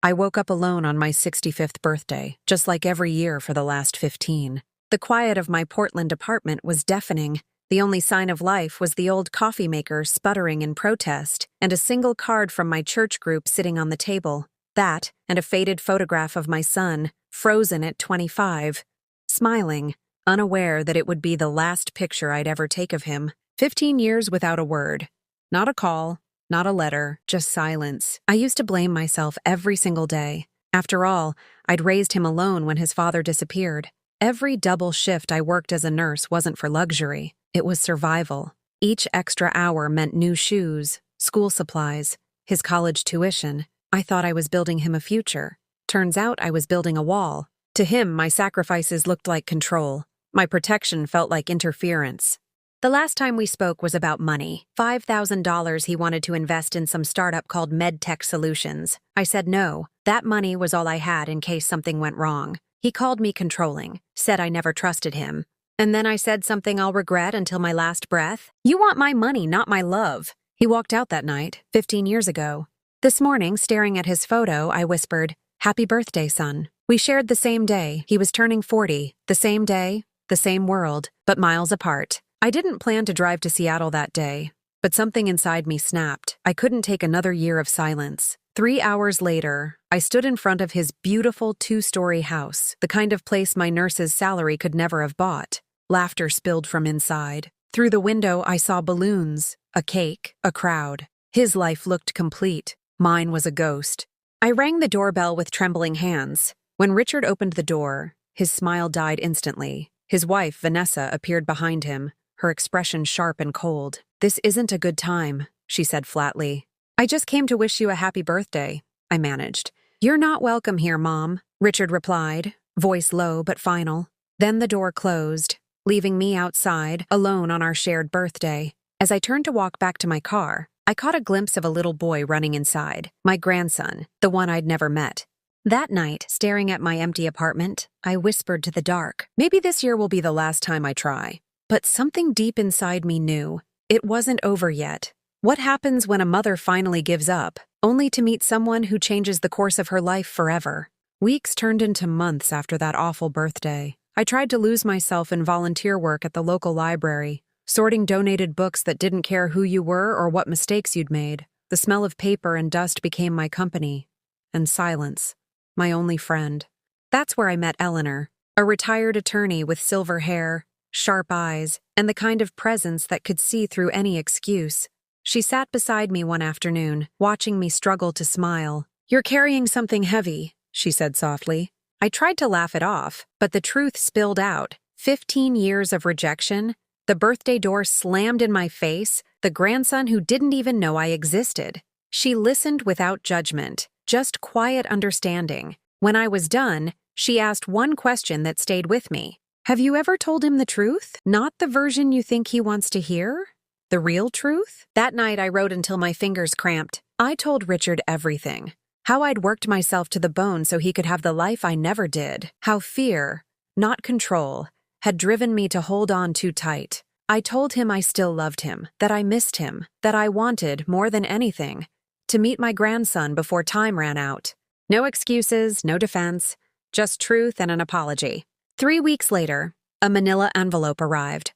I woke up alone on my 65th birthday, just like every year for the last 15. The quiet of my Portland apartment was deafening. The only sign of life was the old coffee maker sputtering in protest, and a single card from my church group sitting on the table. That, and a faded photograph of my son, frozen at 25, smiling, unaware that it would be the last picture I'd ever take of him. 15 years without a word. Not a call, not a letter, just silence. I used to blame myself every single day. After all, I'd raised him alone when his father disappeared. Every double shift I worked as a nurse wasn't for luxury. It was survival. Each extra hour meant new shoes, school supplies, his college tuition. I thought I was building him a future. Turns out I was building a wall. To him, my sacrifices looked like control. My protection felt like interference. The last time we spoke was about money. $5,000 he wanted to invest in some startup called MedTech Solutions. I said no. That money was all I had in case something went wrong. He called me controlling, said I never trusted him. And then I said something I'll regret until my last breath. You want my money, not my love. He walked out that night, 15 years ago. This morning, staring at his photo, I whispered, "Happy birthday, son." We shared the same day. He was turning 40. The same day, the same world, but miles apart. I didn't plan to drive to Seattle that day, but something inside me snapped. I couldn't take another year of silence. 3 hours later, I stood in front of his beautiful 2-story house, the kind of place my nurse's salary could never have bought. Laughter spilled from inside. Through the window, I saw balloons, a cake, a crowd. His life looked complete. Mine was a ghost. I rang the doorbell with trembling hands. When Richard opened the door, his smile died instantly. His wife, Vanessa, appeared behind him, her expression sharp and cold. "This isn't a good time," she said flatly. "I just came to wish you a happy birthday," I managed. "You're not welcome here, Mom," Richard replied, voice low but final. Then the door closed, leaving me outside, alone on our shared birthday. As I turned to walk back to my car, I caught a glimpse of a little boy running inside, my grandson, the one I'd never met. That night, staring at my empty apartment, I whispered to the dark, maybe this year will be the last time I try. But something deep inside me knew it wasn't over yet. What happens when a mother finally gives up, only to meet someone who changes the course of her life forever? Weeks turned into months after that awful birthday. I tried to lose myself in volunteer work at the local library, sorting donated books that didn't care who you were or what mistakes you'd made. The smell of paper and dust became my company. And silence, my only friend. That's where I met Eleanor, a retired attorney with silver hair, sharp eyes, and the kind of presence that could see through any excuse. She sat beside me one afternoon, watching me struggle to smile. "You're carrying something heavy," she said softly. I tried to laugh it off, but the truth spilled out. 15 years of rejection, the birthday door slammed in my face, the grandson who didn't even know I existed. She listened without judgment, just quiet understanding. When I was done, she asked one question that stayed with me. "Have you ever told him the truth? Not the version you think he wants to hear? The real truth?" That night I wrote until my fingers cramped. I told Richard everything. How I'd worked myself to the bone so he could have the life I never did. How fear, not control, had driven me to hold on too tight. I told him I still loved him, that I missed him, that I wanted, more than anything, to meet my grandson before time ran out. No excuses, no defense, just truth and an apology. 3 weeks later, a manila envelope arrived.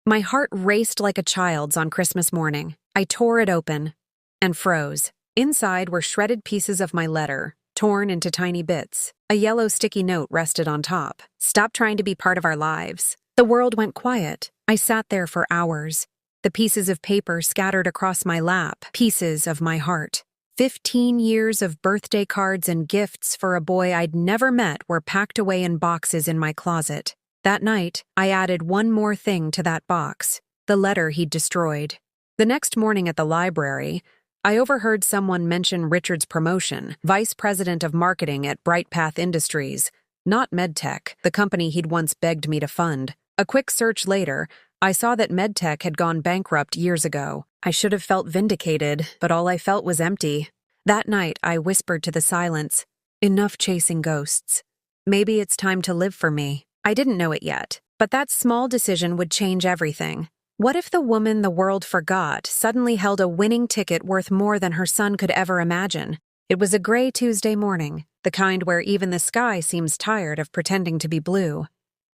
My heart raced like a child's on Christmas morning. I tore it open and froze. Inside were shredded pieces of my letter, torn into tiny bits. A yellow sticky note rested on top. "Stop trying to be part of our lives." The world went quiet. I sat there for hours. The pieces of paper scattered across my lap, pieces of my heart. 15 years of birthday cards and gifts for a boy I'd never met were packed away in boxes in my closet. That night, I added one more thing to that box, the letter he'd destroyed. The next morning at the library, I overheard someone mention Richard's promotion, vice president of marketing at Bright Path Industries, not MedTech, the company he'd once begged me to fund. A quick search later, I saw that MedTech had gone bankrupt years ago. I should have felt vindicated, but all I felt was empty. That night, I whispered to the silence, "Enough chasing ghosts. Maybe it's time to live for me." I didn't know it yet, but that small decision would change everything. What if the woman the world forgot suddenly held a winning ticket worth more than her son could ever imagine? It was a gray Tuesday morning, the kind where even the sky seems tired of pretending to be blue.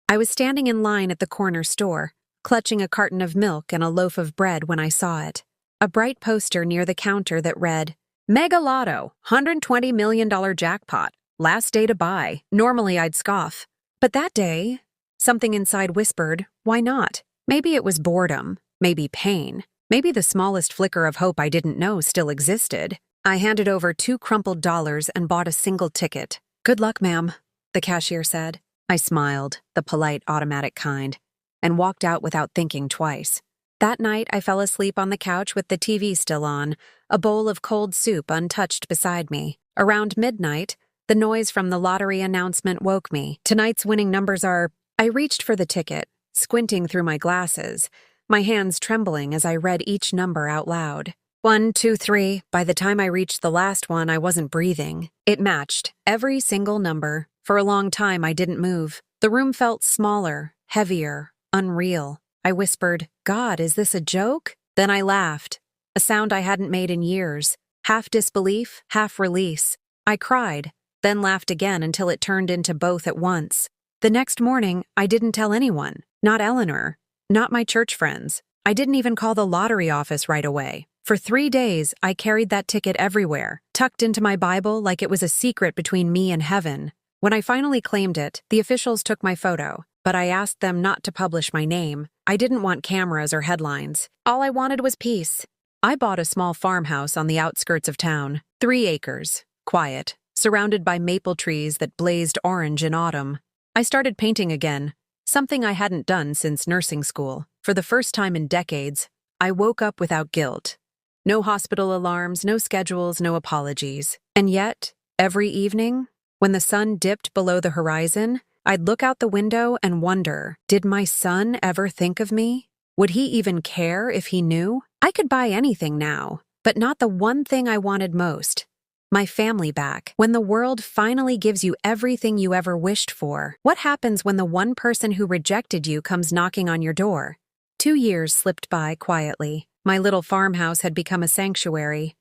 I was standing in line at the corner store, clutching a carton of milk and a loaf of bread when I saw it. A bright poster near the counter that read, Mega Lotto, $120 million jackpot, last day to buy. Normally I'd scoff. But that day, something inside whispered, why not? Maybe it was boredom, maybe pain, maybe the smallest flicker of hope I didn't know still existed. I handed over 2 crumpled dollars and bought a single ticket. Good luck, ma'am, the cashier said. I smiled, the polite, automatic kind, and walked out without thinking twice. That night, I fell asleep on the couch with the TV still on, a bowl of cold soup untouched beside me. Around midnight, the noise from the lottery announcement woke me. Tonight's winning numbers are... I reached for the ticket, squinting through my glasses, my hands trembling as I read each number out loud. 1, 2, 3. By the time I reached the last one, I wasn't breathing. It matched every single number. For a long time, I didn't move. The room felt smaller, heavier, unreal. I whispered, God, is this a joke? Then I laughed, a sound I hadn't made in years, half disbelief, half release. I cried, then laughed again until it turned into both at once. The next morning, I didn't tell anyone, not Eleanor, not my church friends. I didn't even call the lottery office right away. For 3 days, I carried that ticket everywhere, tucked into my Bible like it was a secret between me and heaven. When I finally claimed it, the officials took my photo, but I asked them not to publish my name. I didn't want cameras or headlines. All I wanted was peace. I bought a small farmhouse on the outskirts of town, 3 acres, quiet, surrounded by maple trees that blazed orange in autumn. I started painting again, something I hadn't done since nursing school. For the first time in decades, I woke up without guilt. No hospital alarms, no schedules, no apologies. And yet, every evening, when the sun dipped below the horizon, I'd look out the window and wonder, did my son ever think of me? Would he even care if he knew? I could buy anything now, but not the one thing I wanted most. My family back. When the world finally gives you everything you ever wished for, what happens when the one person who rejected you comes knocking on your door? 2 years slipped by quietly. My little farmhouse had become a sanctuary.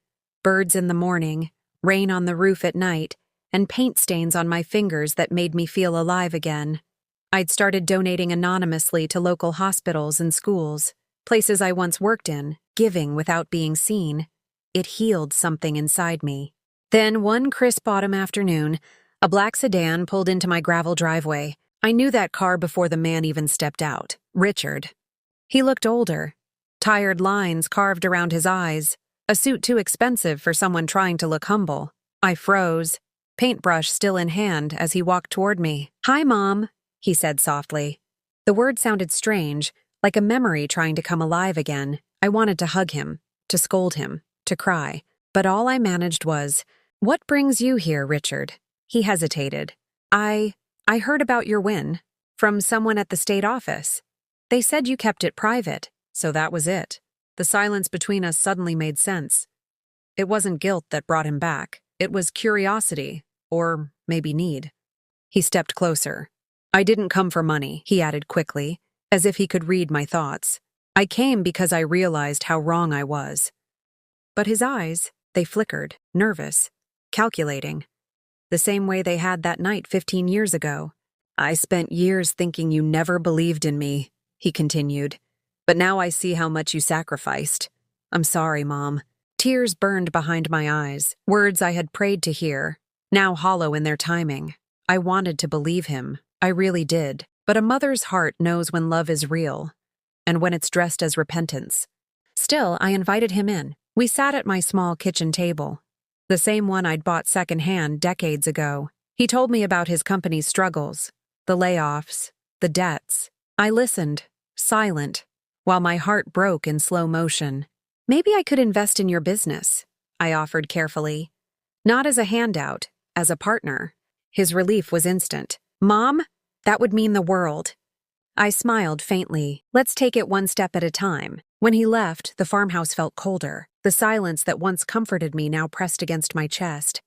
Birds in the morning, rain on the roof at night, and paint stains on my fingers that made me feel alive again. I'd started donating anonymously to local hospitals and schools, places I once worked in, giving without being seen. It healed something inside me. Then one crisp autumn afternoon, a black sedan pulled into my gravel driveway. I knew that car before the man even stepped out. Richard. He looked older. Tired lines carved around his eyes. A suit too expensive for someone trying to look humble. I froze, paintbrush still in hand, as he walked toward me. Hi, Mom, he said softly. The word sounded strange, like a memory trying to come alive again. I wanted to hug him, to scold him, to cry. But all I managed was, what brings you here, Richard? He hesitated. I heard about your win. From someone at the state office. They said you kept it private, so that was it. The silence between us suddenly made sense. It wasn't guilt that brought him back. It was curiosity, or maybe need. He stepped closer. I didn't come for money, he added quickly, as if he could read my thoughts. I came because I realized how wrong I was. But his eyes, they flickered, nervous, calculating. The same way they had that night 15 years ago. I spent years thinking you never believed in me, he continued. But now I see how much you sacrificed. I'm sorry, Mom. Tears burned behind my eyes, words I had prayed to hear, now hollow in their timing. I wanted to believe him. I really did. But a mother's heart knows when love is real, and when it's dressed as repentance. Still, I invited him in. We sat at my small kitchen table, the same one I'd bought secondhand decades ago. He told me about his company's struggles, the layoffs, the debts. I listened, silent, while my heart broke in slow motion. Maybe I could invest in your business, I offered carefully. Not as a handout, as a partner. His relief was instant. Mom, that would mean the world. I smiled faintly. Let's take it one step at a time. When he left, the farmhouse felt colder. The silence that once comforted me now pressed against my chest.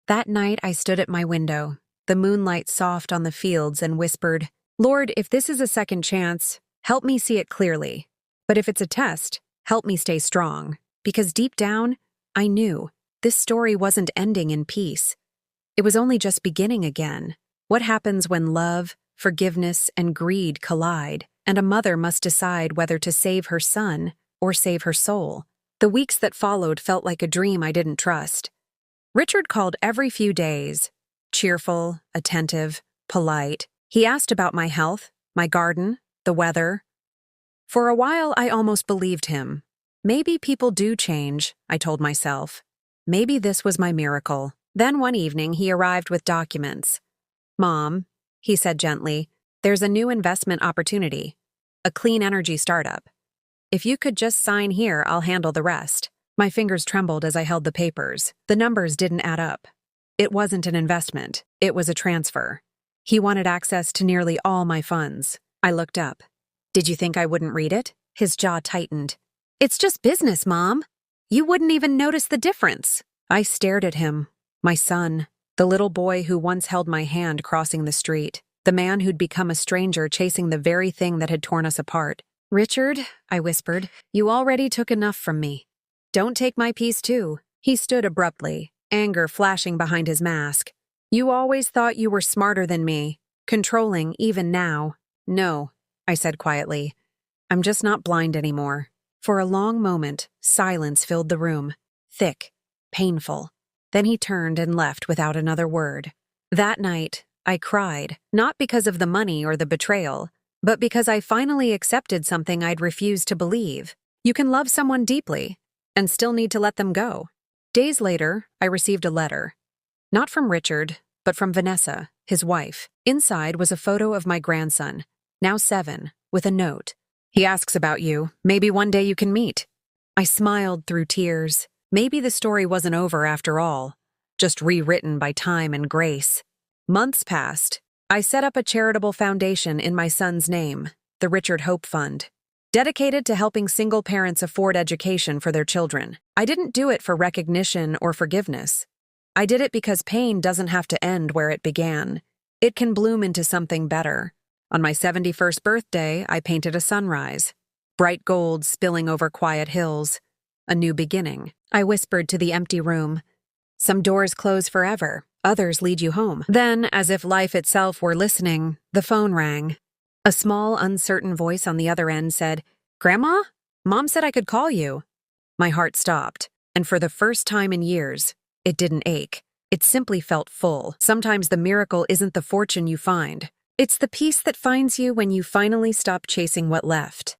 That night I stood at my window, the moonlight soft on the fields, and whispered, Lord, if this is a second chance, help me see it clearly. But if it's a test, help me stay strong. Because deep down, I knew This story wasn't ending in peace. It was only just beginning again. What happens when love, forgiveness, and greed collide, and a mother must decide whether to save her son or save her soul? The weeks that followed felt like a dream I didn't trust. Richard called every few days, cheerful, attentive, polite. He asked about my health, my garden, the weather. For a while, I almost believed him. Maybe people do change, I told myself. Maybe this was my miracle. Then one evening, he arrived with documents. "Mom," he said gently, "there's a new investment opportunity. A clean energy startup. If you could just sign here, I'll handle the rest." My fingers trembled as I held the papers. The numbers didn't add up. It wasn't an investment. It was a transfer. He wanted access to nearly all my funds. I looked up. "Did you think I wouldn't read it?" His jaw tightened. "It's just business, Mom. You wouldn't even notice the difference." I stared at him. My son. The little boy who once held my hand crossing the street. The man who'd become a stranger chasing the very thing that had torn us apart. "Richard," I whispered, "you already took enough from me. Don't take my peace too." He stood abruptly, anger flashing behind his mask. "You always thought you were smarter than me, controlling even now." "No," I said quietly. "I'm just not blind anymore." For a long moment, silence filled the room. Thick, painful. Then he turned and left without another word. That night, I cried, not because of the money or the betrayal, but because I finally accepted something I'd refused to believe. You can love someone deeply and still need to let them go. Days later, I received a letter. Not from Richard, but from Vanessa, his wife. Inside was a photo of my grandson, now 7, with a note. "He asks about you. Maybe one day you can meet." I smiled through tears. Maybe the story wasn't over after all, just rewritten by time and grace. Months passed. I set up a charitable foundation in my son's name, the Richard Hope Fund, dedicated to helping single parents afford education for their children. I didn't do it for recognition or forgiveness. I did it because pain doesn't have to end where it began. It can bloom into something better. On my 71st birthday, I painted a sunrise. Bright gold spilling over quiet hills. A new beginning. I whispered to the empty room. Some doors close forever. Others lead you home. Then, as if life itself were listening, the phone rang. A small, uncertain voice on the other end said, "Grandma? Mom said I could call you." My heart stopped, and for the first time in years, it didn't ache. It simply felt full. Sometimes the miracle isn't the fortune you find. It's the peace that finds you when you finally stop chasing what left.